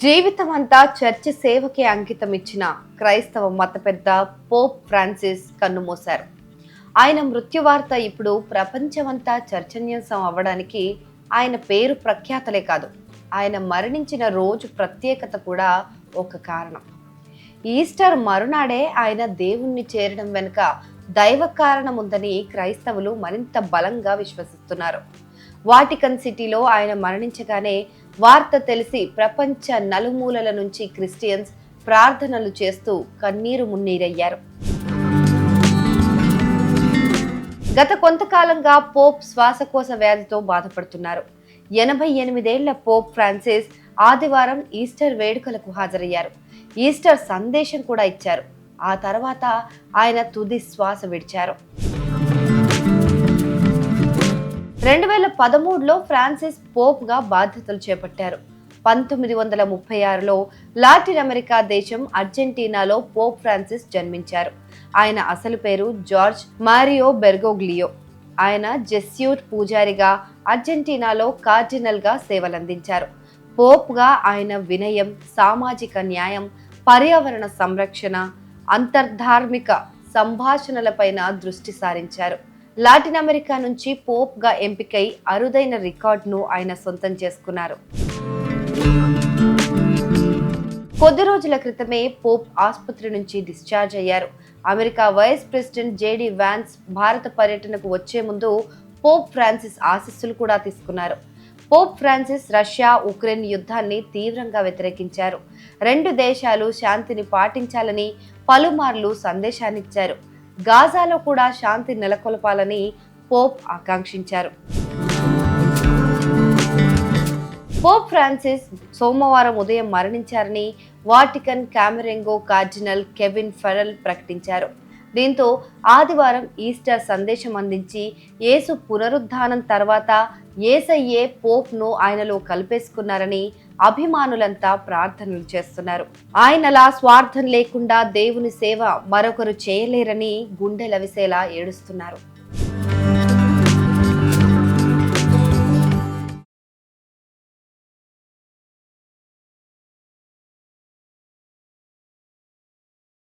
జీవితమంతా చర్చి సేవకి అంకితం ఇచ్చిన క్రైస్తవ మత పెద్ద పోప్ ఫ్రాన్సిస్ కన్నుమూశారు. ఆయన మృత్యువార్త ఇప్పుడు ప్రపంచమంతా చర్చనీయాంశం అవ్వడానికి ఆయన పేరు ప్రఖ్యాతలే కాదు, ఆయన మరణించిన రోజు ప్రత్యేకత కూడా ఒక కారణం. ఈస్టర్ మరునాడే ఆయన దేవుణ్ణి చేరడం వెనుక దైవ కారణం ఉందని క్రైస్తవులు మరింత బలంగా విశ్వసిస్తున్నారు. వాటికన్ సిటీలో ఆయన మరణించగానే వార్త తెలిసి ప్రపంచ నలుమూలల నుంచి క్రిస్టియన్స్ ప్రార్థనలు చేస్తూ కన్నీరు మున్నీరయ్యారు. గత కొంతకాలంగా పోప్ శ్వాసకోశ వ్యాధితో బాధపడుతున్నారు. 88 పోప్ ఫ్రాన్సిస్ ఆదివారం ఈస్టర్ వేడుకలకు హాజరయ్యారు. ఈస్టర్ సందేశం కూడా ఇచ్చారు. ఆ తర్వాత ఆయన తుది శ్వాస విడిచారు. 2013లో ఫ్రాన్సిస్ పోప్ గా బాధ్యతలు చేపట్టారు. 1936లో లాటిన్ అమెరికా దేశం అర్జెంటీనాలో పోప్ ఫ్రాన్సిస్ జన్మించారు. ఆయన అసలు పేరు జార్జ్ మారియో బెర్గోగ్లియో. ఆయన జెస్యూట్ పూజారిగా అర్జెంటీనాలో కార్డినల్ గా సేవలందించారు. పోప్ గా ఆయన వినయం, సామాజిక న్యాయం, పర్యావరణ సంరక్షణ, అంతర్ధార్మిక సంభాషణలపైన దృష్టి సారించారు. లాటిన్ అమెరికా నుంచి పోప్ గా ఎంపికై అరుదైన రికార్డును ఆయన సొంతం చేసుకున్నారు. కొద్ది రోజుల క్రితమే పోప్ ఆసుపత్రి నుంచి డిశ్చార్జ్ అయ్యారు. America vice president JD Vance భారత పర్యటనకు వచ్చే ముందు పోప్ ఫ్రాన్సిస్ ఆశీస్సులు కూడా తీసుకున్నారు. పోప్ ఫ్రాన్సిస్ రష్యా ఉక్రెయిన్ యుద్ధాన్ని తీవ్రంగా వ్యతిరేకించారు. రెండు దేశాలు శాంతిని పాటించాలని పలుమార్లు సందేశాన్నిచ్చారు. గాజాలో కూడా శాంతి నెలకొల్పాలని పోప్ ఆకాంక్షించారు. పోప్ ఫ్రాన్సిస్ సోమవారం ఉదయం మరణించారని వాటికన్ కామెరెంగో కార్డినల్ కెవిన్ ఫెరల్ ప్రకటించారు. దీంతో ఆదివారం ఈస్టర్ సందేశం అందించి యేసు పునరుద్ధానం తర్వాత యేసయ్యే పోప్ను ఆయనలో కలిపేసుకున్నారని అభిమానులంతా ప్రార్థనలు చేస్తున్నారు. ఆయనలా స్వార్థం లేకుండా దేవుని సేవ మరొకరు చేయలేరని గుండెలవిసేలా ఏడుస్తున్నారు.